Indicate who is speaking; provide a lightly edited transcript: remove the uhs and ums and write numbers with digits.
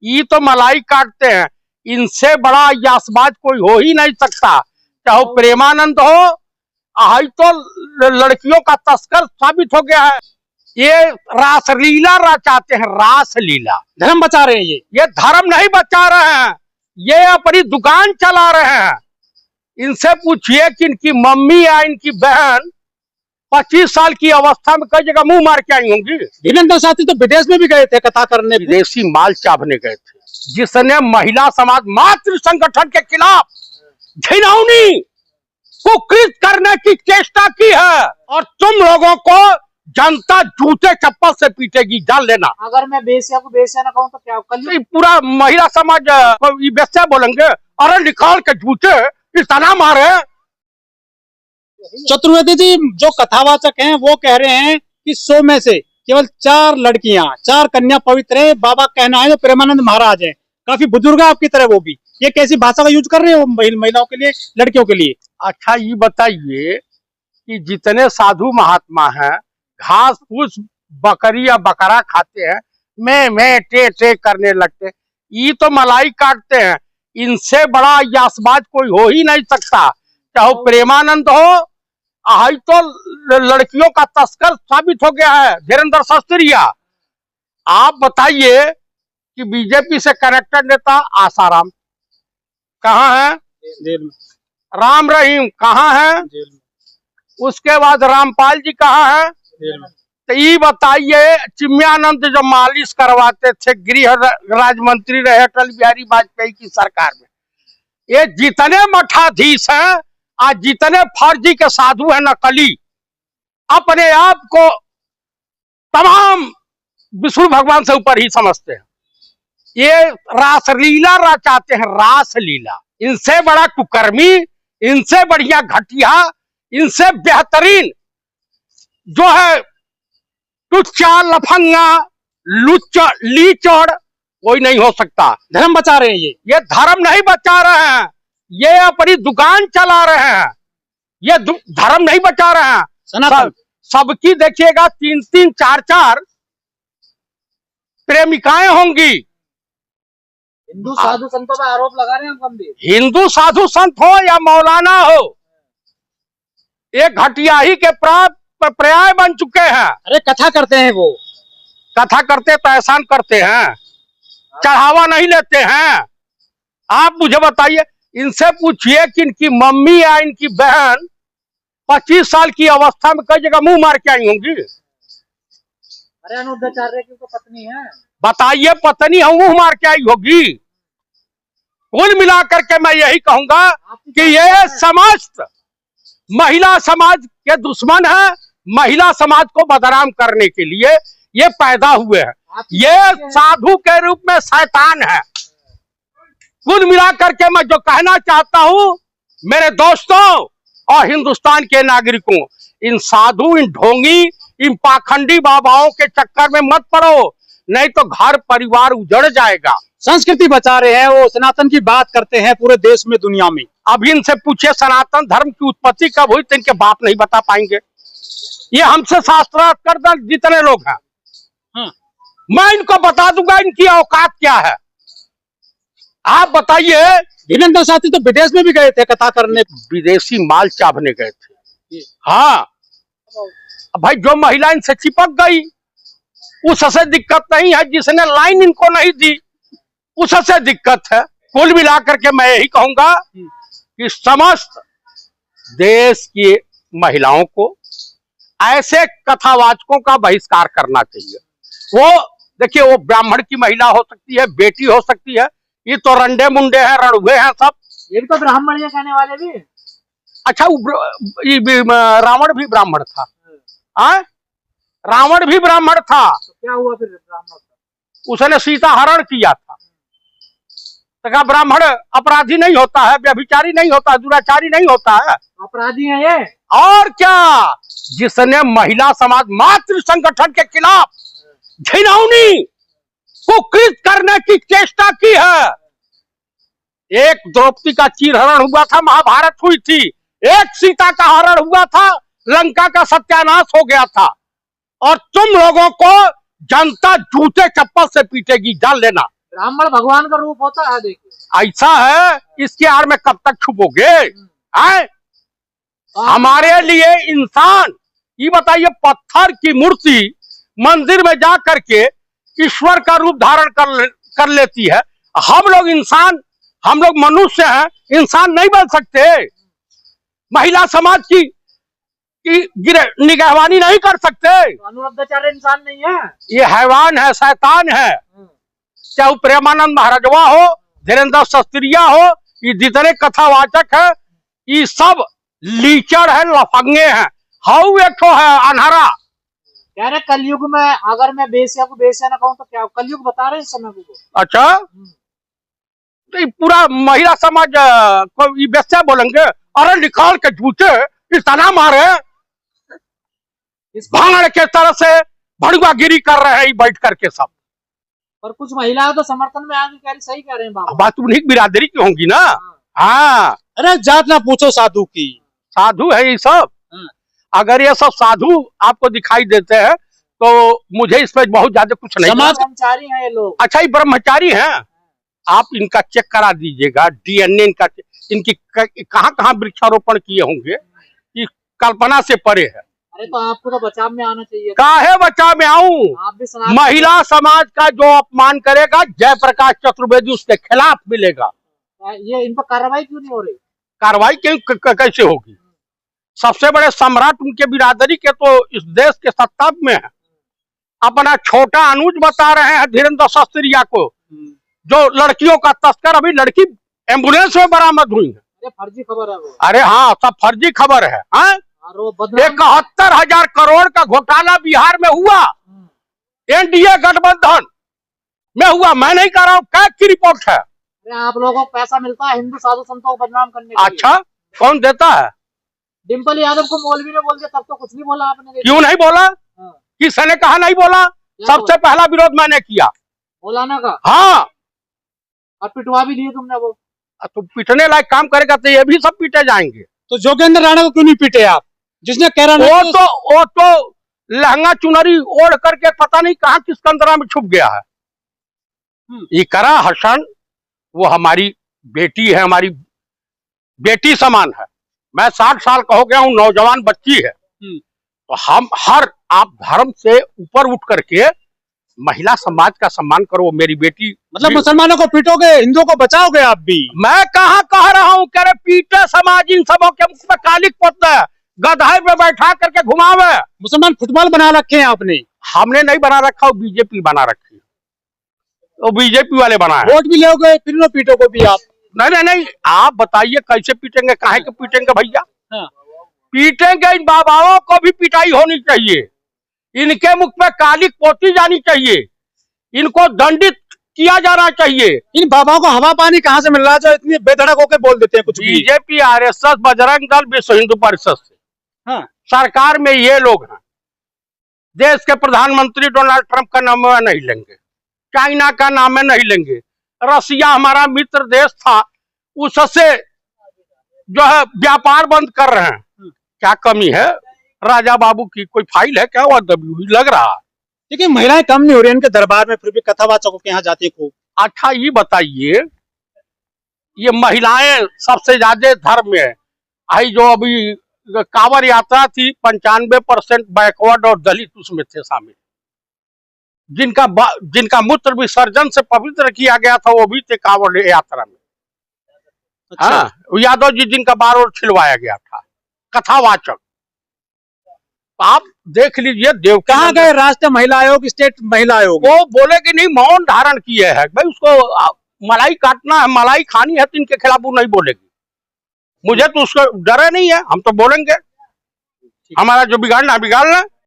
Speaker 1: ये तो मलाई काटते हैं, इनसे बड़ा यासबाज कोई हो ही नहीं सकता, चाहे प्रेमानंद हो। आई तो लड़कियों का तस्कर साबित हो गया है। ये रासलीला रचाते हैं, रासलीला।
Speaker 2: धर्म बचा रहे हैं
Speaker 1: ये धर्म नहीं बचा रहे हैं, ये अपनी दुकान चला रहे हैं। इनसे पूछिए कि इनकी मम्मी या इनकी बहन 25 साल की अवस्था में कई जगह मुंह मार के आई होंगी।
Speaker 2: धीरेन्द्र साथी तो विदेश में भी गए थे कथा करने,
Speaker 1: विदेशी माल चाभने गए थे, जिसने महिला समाज मातृ संगठन के खिलाफ घिनौनी कुकृत करने की चेष्टा की है। और तुम लोगों को जनता जूते चप्पल से पीटेगी, जान लेना।
Speaker 3: अगर मैं बेस्या को बेस्या ना कहूँ तो क्या कल
Speaker 1: पूरा महिला समाज को बेस्या बोलेंगे? अरे निकाल के जूते इतना मारे।
Speaker 2: चतुर्वेदी जी, जो कथावाचक हैं वो कह रहे हैं कि 100 में से केवल 4 लड़कियां, 4 कन्या पवित्र है। बाबा कहना है जो प्रेमानंद महाराज हैं, काफी बुजुर्ग है आपकी तरह वो भी। ये कैसी भाषा का यूज कर रहे हो महिलाओं के लिए, लड़कियों के लिए?
Speaker 1: अच्छा ये बताइए कि जितने साधु महात्मा हैं घास फूस बकरी या बकरा खाते हैं, मैं टे करने लगते हैं, ये तो मलाई काटते हैं। इनसे बड़ा यासबाज कोई हो ही नहीं सकता, चाहे प्रेमानंद हो। आई तो लड़कियों का तस्कर साबित हो गया है, धीरेन्द्र शास्त्रिया। आप बताइए कि बीजेपी से कनेक्टेड नेता आसाराम कहाँ है?
Speaker 2: जेल में।
Speaker 1: राम रहीम कहाँ है?
Speaker 2: जेल में।
Speaker 1: उसके बाद रामपाल जी कहाँ है?
Speaker 2: जेल में।
Speaker 1: तो ये बताइए, चिन्मयानंद जो मालिश करवाते थे, गृह राज्य मंत्री रहे अटल बिहारी वाजपेयी की सरकार में, ये जितने मठाधीश हैं, आज जितने फर्जी के साधु हैं, नकली, अपने आप को तमाम विष्णु भगवान से ऊपर ही समझते हैं। ये रासलीला रचाते हैं, रासलीला। इनसे बड़ा कुकर्मी, इनसे बढ़िया घटिया, इनसे बेहतरीन जो है टुच्चा लफंगा लीचड़ कोई नहीं हो सकता।
Speaker 2: धर्म बचा रहे हैं
Speaker 1: ये धर्म नहीं बचा रहे हैं, ये अपनी दुकान चला रहे हैं। ये धर्म नहीं बचा रहे हैं।
Speaker 2: सनातन
Speaker 1: सबकी देखिएगा 3-3, 4-4 प्रेमिकाएं होंगी।
Speaker 3: हिंदू साधु संतों पर आरोप लगा रहे हैं गंभीर।
Speaker 1: हिंदू साधु संत हो या मौलाना हो, एक घटिया ही के पर्याय बन चुके हैं।
Speaker 2: अरे कथा करते हैं वो,
Speaker 1: कथा करते तो एहसान करते हैं, चढ़ावा नहीं लेते हैं। आप मुझे बताइए, इनसे पूछिए कि इनकी मम्मी या इनकी बहन 25 साल की अवस्था में कई जगह मुंह मार के आई होंगी।
Speaker 3: अरे अनुद्धाचार्य की तो पत्नी है,
Speaker 1: बताइए पत्नी है, मुंह मार के आई होगी। कुल मिलाकर के मैं यही कहूंगा कि ये समस्त महिला समाज के दुश्मन है, महिला समाज को बदनाम करने के लिए ये पैदा हुए हैं। ये साधु के रूप में शैतान है। कुल मिलाकर के मैं जो कहना चाहता हूं मेरे दोस्तों और हिंदुस्तान के नागरिकों, इन साधु, इन ढोंगी, इन पाखंडी बाबाओं के चक्कर में मत पड़ो, नहीं तो घर परिवार उजड़ जाएगा।
Speaker 2: संस्कृति बचा रहे हैं वो, सनातन की बात करते हैं पूरे देश में, दुनिया में।
Speaker 1: अभी इनसे पूछे सनातन धर्म की उत्पत्ति कब हुई तो इनके बाप नहीं बता पाएंगे। ये हमसे शास्त्रार्थ जितने लोग हैं, मैं इनको बता दूंगा इनकी औकात क्या है। आप बताइए।
Speaker 2: धीरेन्द्र साथी तो विदेश में भी गए थे कथा करने,
Speaker 1: विदेशी माल चाभने गए थे। हाँ भाई, जो महिला इनसे चिपक गई उससे दिक्कत नहीं है, जिसने लाइन इनको नहीं दी उससे दिक्कत है। कुल मिलाकर के मैं यही कहूंगा कि समस्त देश की महिलाओं को ऐसे कथावाचकों का बहिष्कार करना चाहिए। वो देखिए, वो ब्राह्मण की महिला हो सकती है, बेटी हो सकती है, ये तो रंडे मुंडे हैं, रणुए हैं सब।
Speaker 3: ये भी तो ब्राह्मण ये कहने वाले भी।
Speaker 1: अच्छा, रावण भी ब्राह्मण था। रावण भी ब्राह्मण था,
Speaker 3: तो क्या हुआ फिर ब्राह्मण?
Speaker 1: उसने सीता हरण किया था। तो क्या ब्राह्मण अपराधी नहीं होता है, व्यभिचारी नहीं होता है, दुराचारी नहीं होता है?
Speaker 3: अपराधी है ये। और
Speaker 1: क्या, जिसने महिला समाज मातृ संगठन के खिलाफ घिनौनी कुकृत करने की चेष्टा की है। एक द्रौपदी का चीरहरण हुआ था, महाभारत हुई थी। एक सीता का हरण हुआ था, लंका का सत्यानाश हो गया था। और तुम लोगों को जनता जूते चप्पल से पीटेगी, जान लेना।
Speaker 3: ब्राह्मण भगवान का रूप होता है, देखिए।
Speaker 1: ऐसा है, इसके आड़ में कब तक छुपोगे? हैं? हमारे लिए इंसान, ये बताइए, पत्थर की मूर्ति मंदिर में जा करके ईश्वर का रूप धारण कर लेती है। हम लोग इंसान, हम लोग मनुष्य हैं, इंसान नहीं बन सकते? महिला समाज की निगहबानी नहीं कर सकते?
Speaker 3: तो अनुरुद्धाचार्य इंसान नहीं है?
Speaker 1: ये हैवान है, शैतान है। चाहे प्रेमानंद महाराजवा हो, धीरेन्द्र शास्त्रिया हो, ये जितने कथावाचक है, ये सब लीचड़ है, लफंगे हैं। हाउ एक ठो है अनहरा।
Speaker 3: कह रहे कलयुग में अगर मैं बेसिया को बेसिया ना कहूँ तो क्या? कलयुग बता रहे हैं इस समय को।
Speaker 1: अच्छा, तो ये पूरा महिला समाज को ये बेस्या बोलेंगे? अरे निकाल के झूठे इतना मारे, भांगड़ के तरह से भड़ुआगिरी कर रहे हैं बैठ करके सब।
Speaker 3: पर कुछ महिलाएं तो समर्थन में आगे कह रही, सही कह रहे हैं बाबा।
Speaker 1: बात उन्हीं की बिरादरी की होंगी ना। हाँ,
Speaker 2: अरे जात ना पूछो साधु की,
Speaker 1: साधु है ये सब। अगर ये सब साधु आपको दिखाई देते हैं तो मुझे इस पर बहुत ज्यादा कुछ नहीं।
Speaker 3: समाज ब्रह्मचारी हैं ये लोग।
Speaker 1: अच्छा, ये ब्रह्मचारी हैं? आप इनका चेक करा दीजिएगा, डीएनए इनका, इनकी कहाँ कहाँ वृक्षारोपण किए होंगे, ये कल्पना से परे है।
Speaker 3: अरे तो आपको तो बचाव में आना चाहिए।
Speaker 1: काहे बचाव में आऊं?
Speaker 3: आप भी
Speaker 1: महिला समाज का जो अपमान करेगा, जयप्रकाश चतुर्वेदी उसके खिलाफ मिलेगा।
Speaker 3: ये इन पर कार्रवाई क्यों नहीं हो रही?
Speaker 1: कार्रवाई कैसे होगी? सबसे बड़े सम्राट उनके बिरादरी के तो इस देश के सत्ता में है। अपना छोटा अनुज बता रहे हैं धीरेन्द्र शास्त्रिया को, जो लड़कियों का तस्कर, अभी लड़की एम्बुलेंस में बरामद हुई है।
Speaker 3: अरे फर्जी खबर है वो।
Speaker 1: अरे हाँ, सब फर्जी खबर है। 71,000 करोड़ का घोटाला बिहार में हुआ, एनडीए गठबंधन में हुआ। मैं नहीं कह रहा हूँ, कैग की रिपोर्ट है।
Speaker 3: अरे आप लोगों को पैसा मिलता है हिंदू साधु संतों को बदनाम करने के लिए।
Speaker 1: अच्छा, कौन देता है?
Speaker 3: डिम्पल यादव को मौलवी ने बोल दिया, तब तो कुछ नहीं बोला आपने।
Speaker 1: क्यों नहीं बोला? किसने कहा नहीं बोला? सबसे पहला विरोध मैंने किया,
Speaker 3: मौलाना का।
Speaker 1: हाँ,
Speaker 3: और पिटवा भी दिए तुमने वो।
Speaker 1: तो पीटने लायक काम करेगा तो ये भी सब पीटे जाएंगे।
Speaker 2: तो जोगेंद्र राणा को क्यों नहीं पीटे आप? जिसने कह रहा
Speaker 1: वो तो लहंगा चुनरी ओढ़ करके पता नहीं कहाँ किस कंदरा में छुप गया है। इकरा हसन वो हमारी बेटी है, हमारी बेटी समान है। मैं 60 साल का हो गया हूँ, नौजवान बच्ची है। तो हम आप धर्म से ऊपर उठ करके महिला समाज का सम्मान करो। मेरी बेटी,
Speaker 2: मतलब मुसलमानों को पीटोगे, हिंदुओं को बचाओगे आप भी?
Speaker 1: मैं कहाँ कह रहा हूँ, कह रहे पीटे समाज, इन सबों के मुख में कालिक पोतते है, गधाई पे बैठा करके घुमावे। मुसलमान
Speaker 2: फुटबॉल बना रखे हैं आपने?
Speaker 1: हमने नहीं बना रखा, बीजेपी बना रखी है, वो बीजेपी वाले बनाए।
Speaker 2: वोट भी लोगे फिर पीटोगे भी आप?
Speaker 1: नहीं, आप बताइए कैसे पीटेंगे, काहे के पीटेंगे भैया?
Speaker 2: हाँ।
Speaker 1: पीटेंगे, इन बाबाओं को भी पिटाई होनी चाहिए, इनके मुख में कालिक पोती जानी चाहिए, इनको दंडित किया जाना चाहिए।
Speaker 2: इन बाबाओं को हवा पानी कहाँ से मिल रहा है जो इतनी बेधड़क होकर बोल देते हैं कुछ भी?
Speaker 1: बीजेपी, आरएसएस, बजरंग दल, विश्व हिंदू परिषद से।
Speaker 2: हाँ।
Speaker 1: सरकार में ये लोग हैं। देश के प्रधानमंत्री डोनाल्ड ट्रंप का नाम नहीं लेंगे, चाइना का नाम नहीं लेंगे, रसिया हमारा मित्र देश था, उससे जो है व्यापार बंद कर रहे हैं। क्या कमी है राजा बाबू की? कोई फाइल है क्या वो दबी हुई लग रहा?
Speaker 2: लेकिन महिलाएं कम नहीं हो रही इनके दरबार में, फिर भी कथावाचकों के यहाँ जाती को।
Speaker 1: अच्छा, ये बताइए, ये महिलाएं सबसे ज्यादा धर्म में आई। जो अभी कांवड़ यात्रा थी, 95% बैकवर्ड और दलित उसमें थे शामिल, जिनका मूत्र विसर्जन से पवित्र किया गया था, वो भी थे कांवड़ यात्रा में। अच्छा। हाँ, यादव जी जिनका बार और छिलवाया गया था, कथावाचक। आप देख लीजिए, देव
Speaker 2: कहाँ गए राष्ट्रीय महिला आयोग, स्टेट महिला आयोग?
Speaker 1: वो बोले कि नहीं, मौन धारण किए है भाई, उसको मलाई काटना है, मलाई खानी है, तो इनके खिलाफ वो नहीं बोलेगी। मुझे तो उसको डर नहीं है, हम तो बोलेंगे, हमारा जो बिगाड़ना है बिगाड़ना।